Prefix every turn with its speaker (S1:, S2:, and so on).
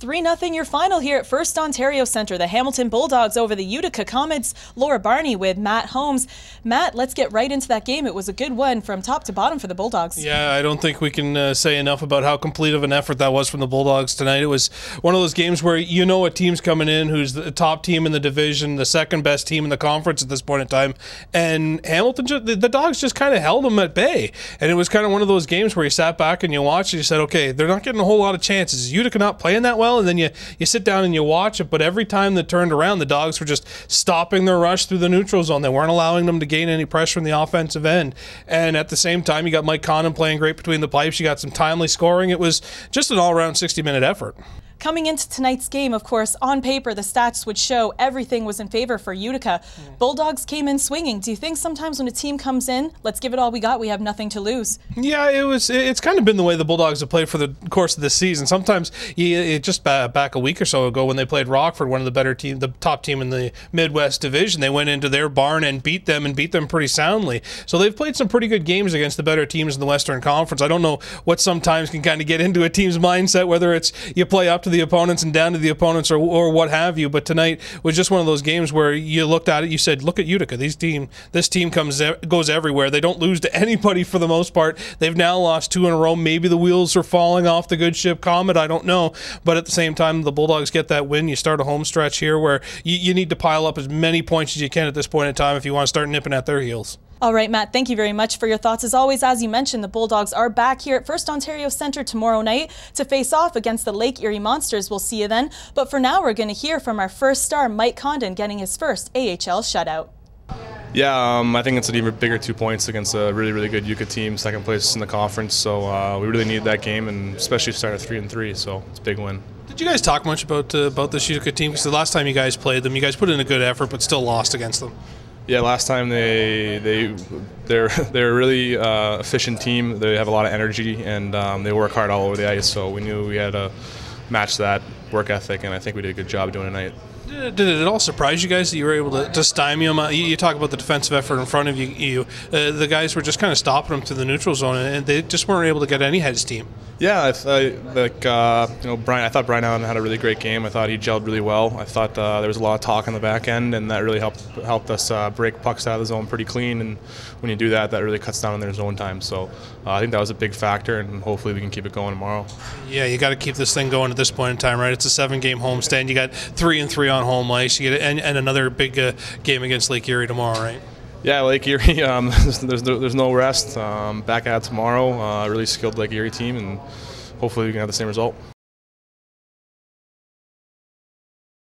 S1: 3-0 your final here at First Ontario Centre. The Hamilton Bulldogs over the Utica Comets. Laura Barney with Matt Holmes. Matt, let's get right into that game. It was a good one from top to bottom for the Bulldogs.
S2: Yeah, I don't think we can say enough about how complete of an effort that was from the Bulldogs tonight. It was one of those games where you know a team's coming in who's the top team in the division, the second best team in the conference at this point in time, and Hamilton, the Dogs just kind of held them at bay. And it was kind of one of those games where you sat back and you watched and you said, okay, they're not getting a whole lot of chances. Is Utica not playing that well? And then you sit down and you watch it, but every time they turned around, the Dogs were just stopping their rush through the neutral zone. They weren't allowing them to gain any pressure in the offensive end. And at the same time, you got Mike Condon playing great between the pipes. You got some timely scoring. It was just an all-around 60-minute effort.
S1: Coming into tonight's game, of course, on paper, the stats would show everything was in favor for Utica. Bulldogs came in swinging. Do you think sometimes when a team comes in, let's give it all we got, we have nothing to lose?
S2: Yeah, it's kind of been the way the Bulldogs have played for the course of this season. Sometimes, just back a week or so ago when they played Rockford, one of the better team, the top team in the Midwest Division, they went into their barn and beat them pretty soundly. So they've played some pretty good games against the better teams in the Western Conference. I don't know what sometimes can kind of get into a team's mindset, whether it's you play up to the opponents and down to the opponents or what have you, but tonight was just one of those games where you looked at it, you said, look at Utica, this team goes everywhere. They don't lose to anybody for the most part. They've now lost 2 in a row. Maybe the wheels are falling off the good ship Comet, I don't know, but at the same time, the Bulldogs get that win. You start a home stretch here where you need to pile up as many points as you can at this point in time if you want to start nipping at their heels.
S1: All right, Matt, thank you very much for your thoughts. As always, as you mentioned, the Bulldogs are back here at First Ontario Centre tomorrow night to face off against the Lake Erie Monsters. We'll see you then. But for now, we're going to hear from our first star, Mike Condon, getting his first AHL shutout.
S3: Yeah, I think it's an even bigger 2 points against a really, really good Utica team, second place in the conference. So we really need that game, and especially start at 3-3. So it's a big win.
S2: Did you guys talk much about this Utica team? Because the last time you guys played them, you guys put in a good effort, but still lost against them.
S3: Yeah, last time they're a really efficient team. They have a lot of energy and they work hard all over the ice. So we knew we had to match that work ethic, and I think we did a good job doing it tonight.
S2: Did it at all surprise you guys that you were able to stymie them? You talk about the defensive effort in front of you. The guys were just kind of stopping them to the neutral zone, and they just weren't able to get any head steam. Yeah,
S3: Brian. I thought Brian Allen had a really great game. I thought he gelled really well. I thought there was a lot of talk on the back end, and that really helped us break pucks out of the zone pretty clean. And when you do that, that really cuts down on their zone time. So I think that was a big factor, and hopefully we can keep it going tomorrow.
S2: Yeah, you got to keep this thing going at this point in time, right? It's a 7-game homestand. You got 3-3 on home ice. You get and another big game against Lake Erie tomorrow, right?
S3: Yeah, Lake Erie, there's no rest. Back at it tomorrow, really skilled Lake Erie team, and hopefully we can have the same result.